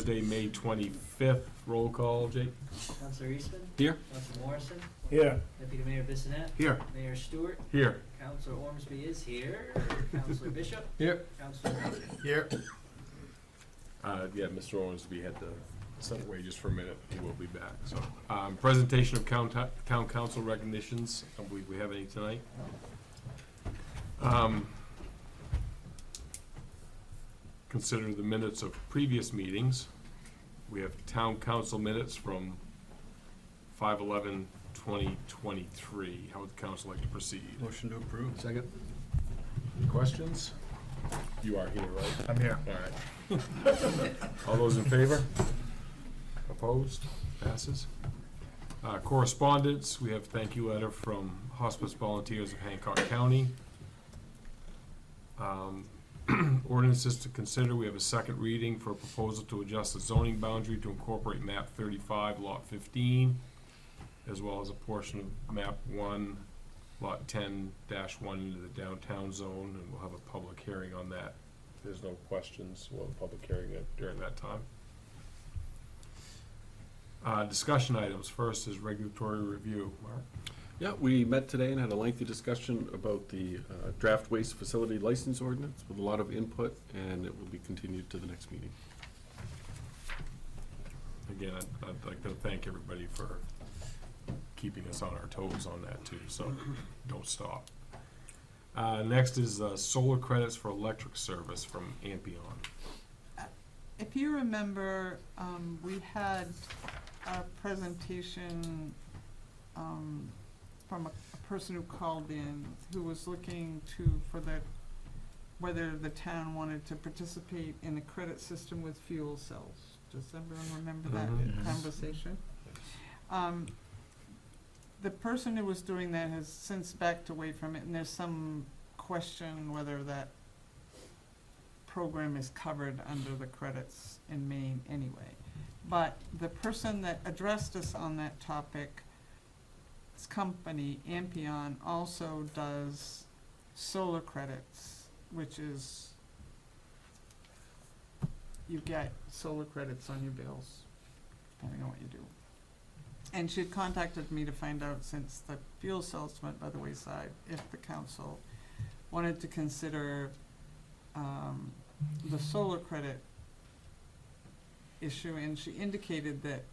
Thursday, May 25th. Roll call, Jake? Councilor Eastman? Here. Councilor Morrison? Here. Deputy Mayor Bissonnette? Here. Mayor Stewart? Here. Councilor Ormsby is here. Councilor Bishop? Here. Councilor Murphy? Here. Yeah, Mr. Ormsby had to step away just for a minute. He will be back. So, presentation of town council recognitions. I don't believe we have any tonight. Consider the minutes of previous meetings. We have town council minutes from 5/11/2023. How would the council like to proceed? Motion to approve. Second. Any questions? You are here, right? I'm here. All right. All those in favor? Opposed? Passes. Correspondence, we have thank you letter from Hospice Volunteers of Hancock County. Ordinances to consider, we have a second reading for a proposal to adjust the zoning boundary to incorporate map 35, lot 15, as well as a portion of map 1, lot 10-1 into the downtown zone, and we'll have a public hearing on that. If there's no questions, we'll have a public hearing during that time. Discussion items. First is regulatory review. Mark? Yeah, we met today and had a lengthy discussion about the draft waste facility license ordinance with a lot of input, and it will be continued to the next meeting. Again, I'd like to thank everybody for keeping us on our toes on that too, so don't stop. Next is solar credits for electric service from Ampion. If you remember, we had a presentation from a person who called in who was looking for whether the town wanted to participate in a credit system with fuel cells. Does everyone remember that conversation? The person who was doing that has since backed away from it, and there's some question whether that program is covered under the credits in Maine anyway. But the person that addressed us on that topic, this company, Ampion, also does solar credits, which is, you get solar credits on your bills, depending on what you do. And she had contacted me to find out, since the fuel cells went by the wayside, if the council wanted to consider the solar credit issue, and she indicated that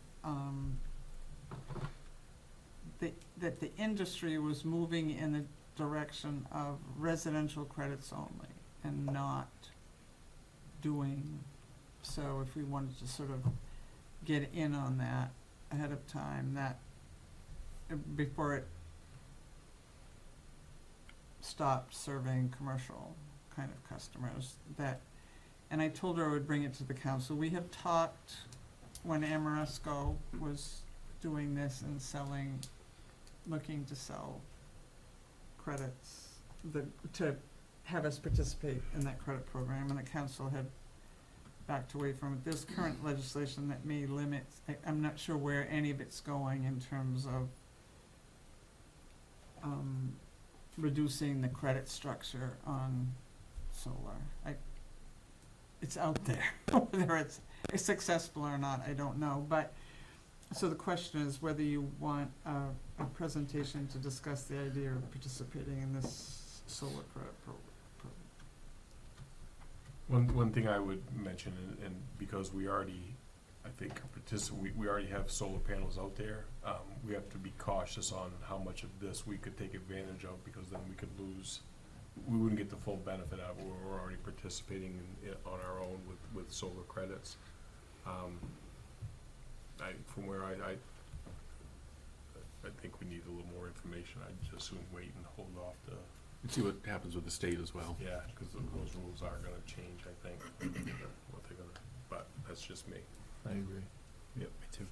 that the industry was moving in the direction of residential credits only and not doing so. If we wanted to sort of get in on that ahead of time, that before it stopped serving commercial kind of customers, that, and I told her I would bring it to the council. We have talked when Amoresco was doing this and looking to sell credits, to have us participate in that credit program, and the council had backed away from it. There's current legislation that may limit, I'm not sure where any of it's going in terms of reducing the credit structure on solar. It's out there. Whether it's successful or not, I don't know. But so the question is whether you want a presentation to discuss the idea of participating in this solar credit program. One thing I would mention, and because we already, I think, we already have solar panels out there, we have to be cautious on how much of this we could take advantage of, because then we could lose, we wouldn't get the full benefit out of it. We're already participating on our own with solar credits. From where I think we need a little more information. I'd just soon wait and hold off to. Let's see what happens with the state as well. Yeah, because those rules are gonna change, I think, what they're gonna, but that's just me. I agree. Yep, me too.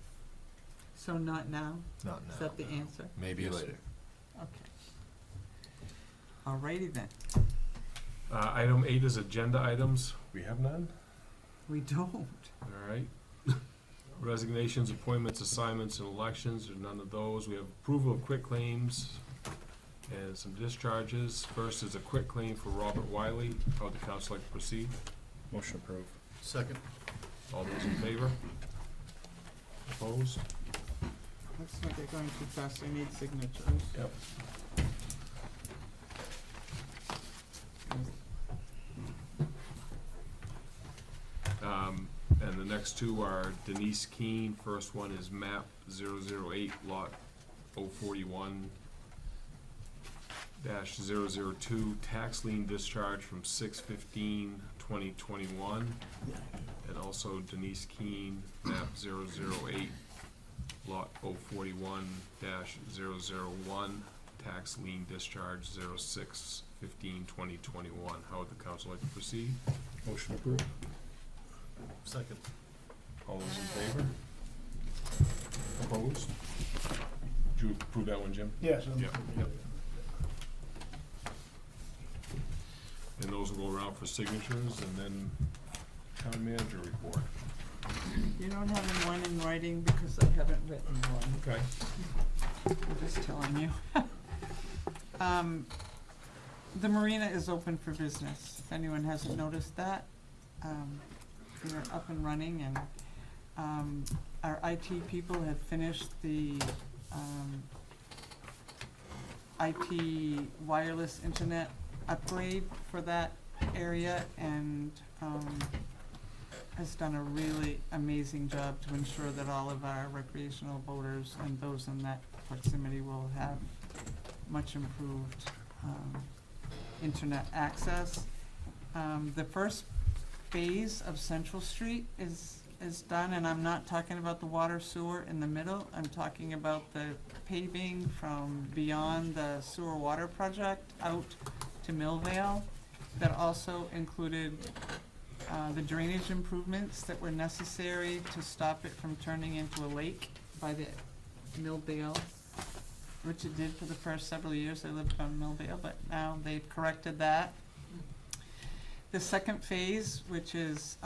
So not now? Not now. Is that the answer? Maybe later. Okay. Alrighty then. Item 8 is agenda items. We have none? We don't. All right. Resignations, appointments, assignments, and elections, there's none of those. We have approval of quick claims and some discharges. First is a quick claim for Robert Wiley. How would the council like to proceed? Motion approved. Second. All those in favor? Opposed? Looks like they're going too fast, I need signatures. Yep. And the next two are Denise Keene. First one is map 008, lot 041 002, tax lien discharge from 6/15/2021. And also Denise Keene, map 008, lot 041 001, tax lien discharge 06/15/2021. How would the council like to proceed? Motion approved. Second. All those in favor? Opposed? Did you approve that one, Jim? Yes. Yep. And those will go around for signatures, and then town manager report. You don't have one in writing because I haven't written one. Okay. I'm just telling you. The marina is open for business, if anyone hasn't noticed that. We're up and running, and our IT people have finished the IP wireless internet upgrade for that area, and has done a really amazing job to ensure that all of our recreational boaters and those in that proximity will have much improved internet access. The first phase of Central Street is done, and I'm not talking about the water sewer in the middle. I'm talking about the paving from beyond the sewer water project out to Millvale. That also included the drainage improvements that were necessary to stop it from turning into a lake by the Millvale, which it did for the first several years I lived on Millvale, but now they've corrected that. The second phase, which is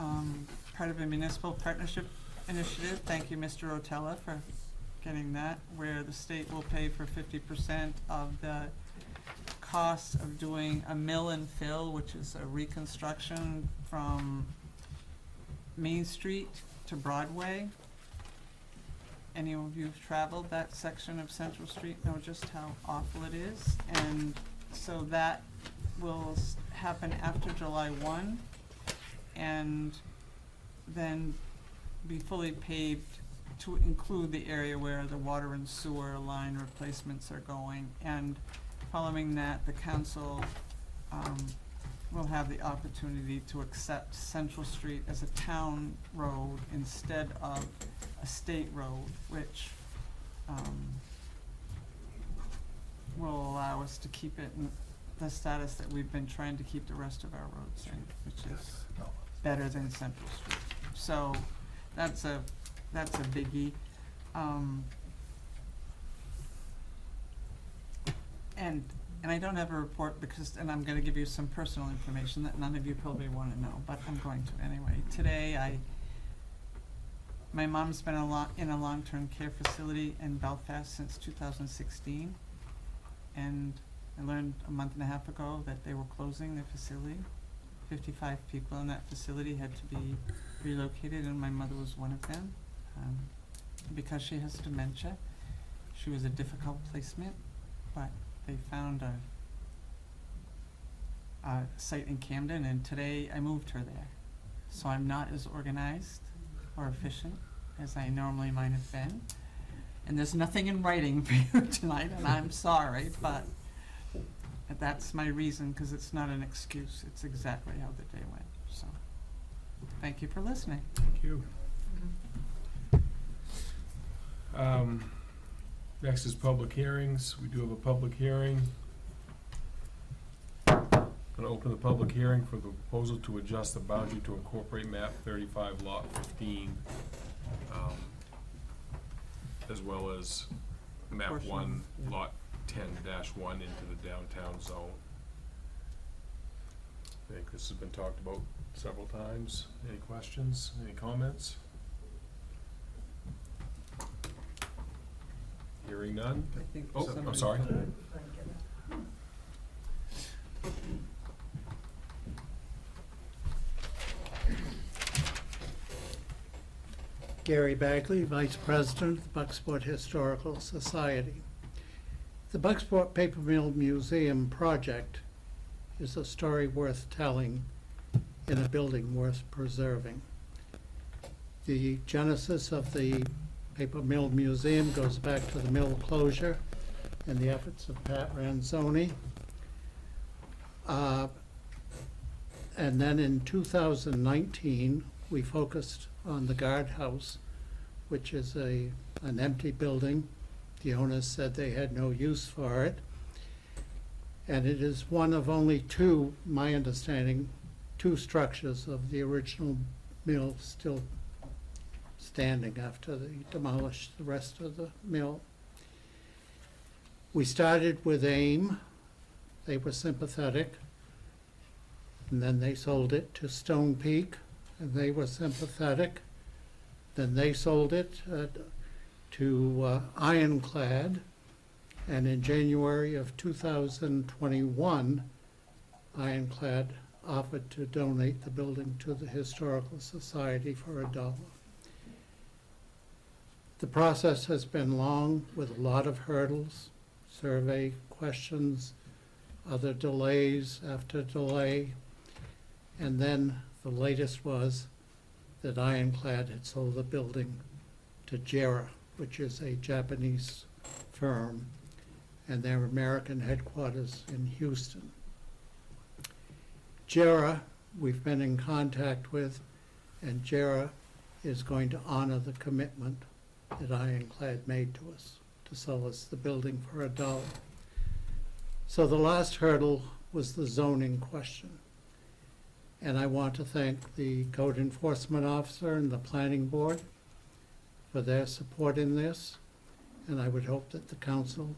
part of a municipal partnership initiative, thank you, Mr. Rotella, for getting that, where the state will pay for 50% of the cost of doing a mill and fill, which is a reconstruction from Main Street to Broadway. Any of you who've traveled that section of Central Street know just how awful it is, and so that will happen after July 1, and then be fully paved to include the area where the water and sewer line replacements are going. And following that, the council will have the opportunity to accept Central Street as a town road instead of a state road, which will allow us to keep it in the status that we've been trying to keep the rest of our roads in, which is better than Central Street. So that's a biggie. And I don't have a report because, and I'm gonna give you some personal information that none of you probably wanna know, but I'm going to anyway. Today, my mom's been in a long-term care facility in Belfast since 2016. And I learned a month and a half ago that they were closing the facility. 55 people in that facility had to be relocated, and my mother was one of them. Because she has dementia, she was a difficult placement, but they found a site in Camden, and today I moved her there. So I'm not as organized or efficient as I normally might have been. And there's nothing in writing for you tonight, and I'm sorry, but that's my reason, because it's not an excuse. It's exactly how the day went. So, thank you for listening. Thank you. Next is public hearings. We do have a public hearing. Gonna open the public hearing for the proposal to adjust the boundary to incorporate map 35 lot 15, as well as map Portion, 1 yeah. lot 10-1 into the downtown zone. I think this has been talked about several times. Any questions, any comments? Hearing none. I think Oh, I'm somebody sorry. put it- Gary Bagley, Vice President of the Bucksport Historical Society. The Bucksport Paper Mill Museum project is a story worth telling in a building worth preserving. The genesis of the Paper Mill Museum goes back to the mill closure and the efforts of Pat Ranzoni. And then in 2019, we focused on the guardhouse, which is an empty building. The owners said they had no use for it. And it is one of only two, my understanding, two structures of the original mill still standing after they demolished the rest of the mill. We started with AIM. They were sympathetic. And then they sold it to Stone Peak, and they were sympathetic. Then they sold it to Ironclad, and in January of 2021, Ironclad offered to donate the building to the Historical Society for $1. The process has been long with a lot of hurdles, survey questions, other delays after delay, and then the latest was that Ironclad had sold the building to JERA, which is a Japanese firm, and their American headquarters in Houston. JERA, we've been in contact with, and JERA is going to honor the commitment that Ironclad made to us to sell us the building for $1. So the last hurdle was the zoning question. And I want to thank the code enforcement officer and the planning board for their support in this. And I would hope that the council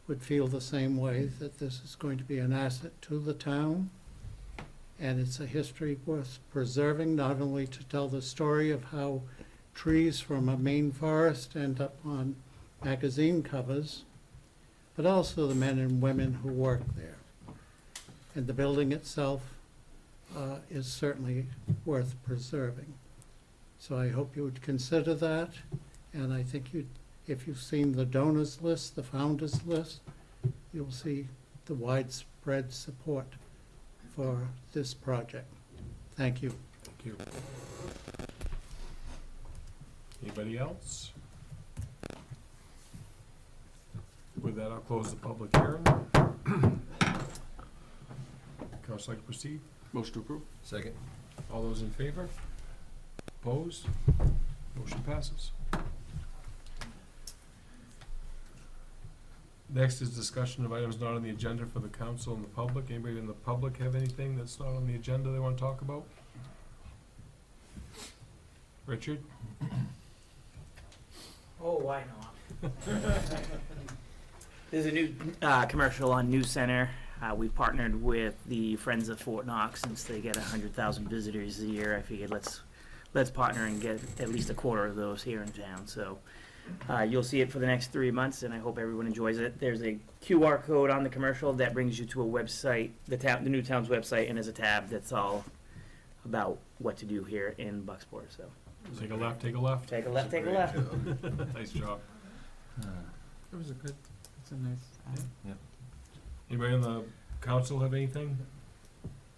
would feel the same way, that this is going to be an asset to the town. And it's a history worth preserving, not only to tell the story of how trees from a Maine forest end up on magazine covers, but also the men and women who work there. And the building itself is certainly worth preserving. So I hope you would consider that, and I think if you've seen the donors list, the founders list, you'll see the widespread support for this project. Thank you. Thank you. Anybody else? With that, I'll close the public hearing. Council, like to proceed? Motion to approve? Second. All those in favor? Opposed? Motion passes. Next is discussion of items not on the agenda for the council and the public. Anybody in the public have anything that's not on the agenda they want to talk about? Richard? Oh, why not? There's a new commercial on News Center. We've partnered with the Friends of Fort Knox since they get 100,000 visitors a year. I figured let's partner and get at least a quarter of those here in town. So you'll see it for the next 3 months, and I hope everyone enjoys it. There's a QR code on the commercial that brings you to a website, the new town's website, and there's a tab that's all about what to do here in Bucksport. So Take a left, take a left. take a left, take a left. Nice job. It was it's a nice, Anybody in the council have anything?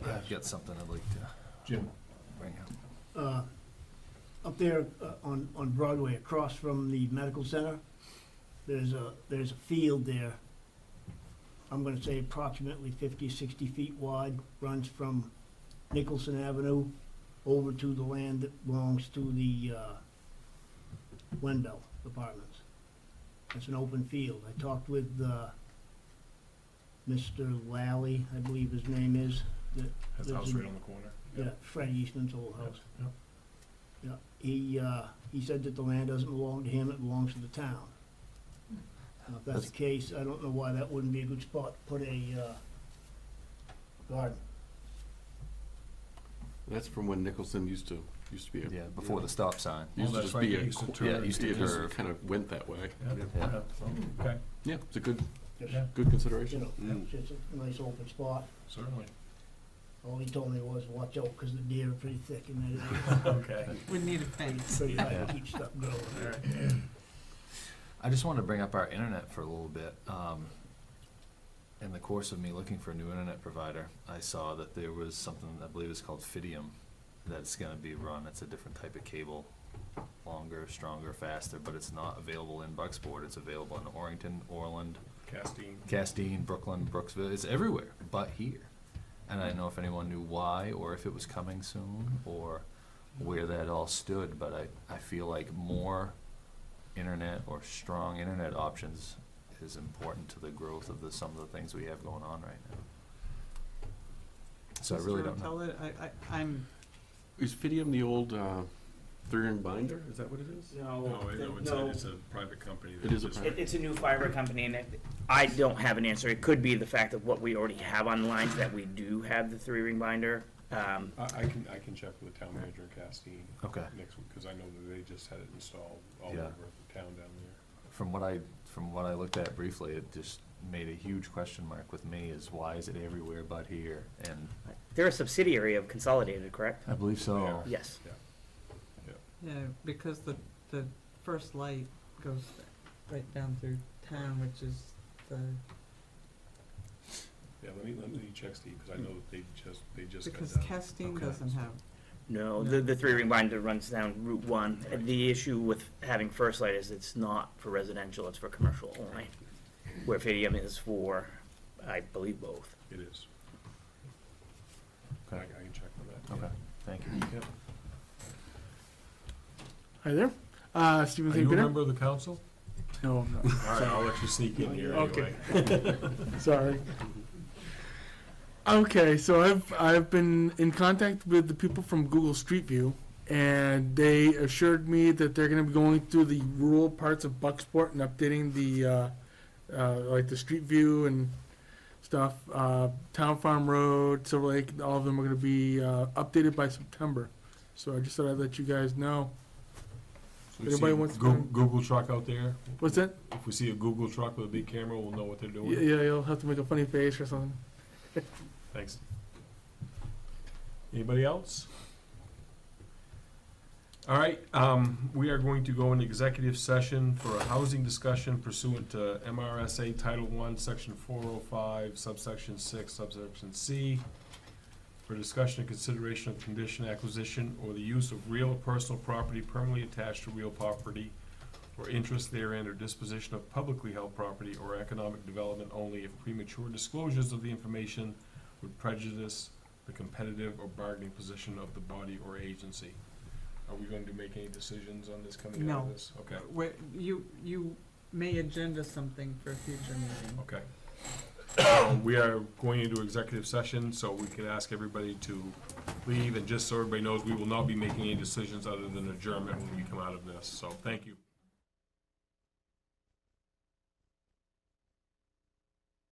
I've got something I'd like to Jim? bring up. Up there on Broadway, across from the medical center, there's a field there. I'm gonna say approximately 50, 60 feet wide, runs from Nicholson Avenue over to the land that belongs to the Wendell Apartments. It's an open field. I talked with Mr. Lally, I believe his name is, that That's the lives house in- right on the corner. yeah, Fred Eastman's old house. Yep. Yeah, he said that the land doesn't belong to him, it belongs to the town. Now, if that's the case, I don't know why that wouldn't be a good spot to put a garden. That's from when Nicholson used to be a. Yeah, before the stop sign. Used to that's just right, be they a, used to co- turn yeah, it it used to into just curve. kind of went that way. Yeah, Yeah. so, okay, Yeah, it's a good, Just, Yeah. good you consideration. know, it's just a nice open spot. certainly. All he told me was, watch out, 'cause the deer are pretty thick in that area. Okay. We need a fence. Pretty hard to keep stuff growing. I just wanted to bring up our internet for a little bit. In the course of me looking for a new internet provider, I saw that there was something, I believe it's called Fidium, that's gonna be run. It's a different type of cable, longer, stronger, faster, but it's not available in Bucksport. It's available in Orrington, Orland, Castine, Brooklyn, Brooksville. It's everywhere but here. And I didn't know if anyone knew why, or if it was coming soon, or where that all stood, but I feel like more internet or strong internet options is important to the growth of some of the things we have going on right now. So I really don't know. I'm, Is Fidium the old, 3-ring binder? Is that what it is? No, it's a private company. It is a private- It's a new fiber company, and I don't have an answer. It could be the fact of what we already have on lines, that we do have the 3-ring binder. I can check with the town manager in Castine. Okay. Next week, because I know that they just had it installed all Yeah. over the town down there. From what I looked at briefly, it just made a huge question mark with me, is why is it everywhere but here? And They're a subsidiary of Consolidated, correct? I believe so. Yes. yeah, because the first light goes right down through town, which is the, Yeah, let me check, Steve, because I know that they just got because done. Castine Okay. doesn't have, No, No. the 3-ring binder runs down Route 1. And the issue with having First Light is it's not for residential, it's for commercial only. Where Fidium is for, I believe, both. It is. Okay. I can check on that. Okay, thank you. Yep. Hi there. Stephen Are St. you a Peter. member of the council? No, I'm not. All right, I'll let you sneak in here Okay. anyway. Sorry. Okay, so I've been in contact with the people from Google Street View, and they assured me that they're going to be going through the rural parts of Bucksport and updating the like the Street View and stuff. Town Farm Road, Silver Lake, all of them are going to be updated by September. So I just thought I'd let you guys know. So we Anybody see wants to Goo- come? Google truck out there. What's that? If we see a Google truck with a big camera, we'll know what they're doing. Yeah, you'll have to make a funny face or something. Thanks. Anybody else? All right, we are going to go into executive session for a housing discussion pursuant to MRSA Title I, Section 405, subsection 6, subsection C, for discussion and consideration of condition acquisition or the use of real or personal property permanently attached to real property or interest therein or disposition of publicly held property or economic development only if premature disclosures of the information would prejudice the competitive or bargaining position of the body or agency. Are we going to make any decisions on this coming out of No. this? Okay, you may agenda something for a future meeting. okay. We are going into executive session, so we could ask everybody to leave, and just so everybody knows, we will not be making any decisions other than adjournment when we come out of this, so thank you.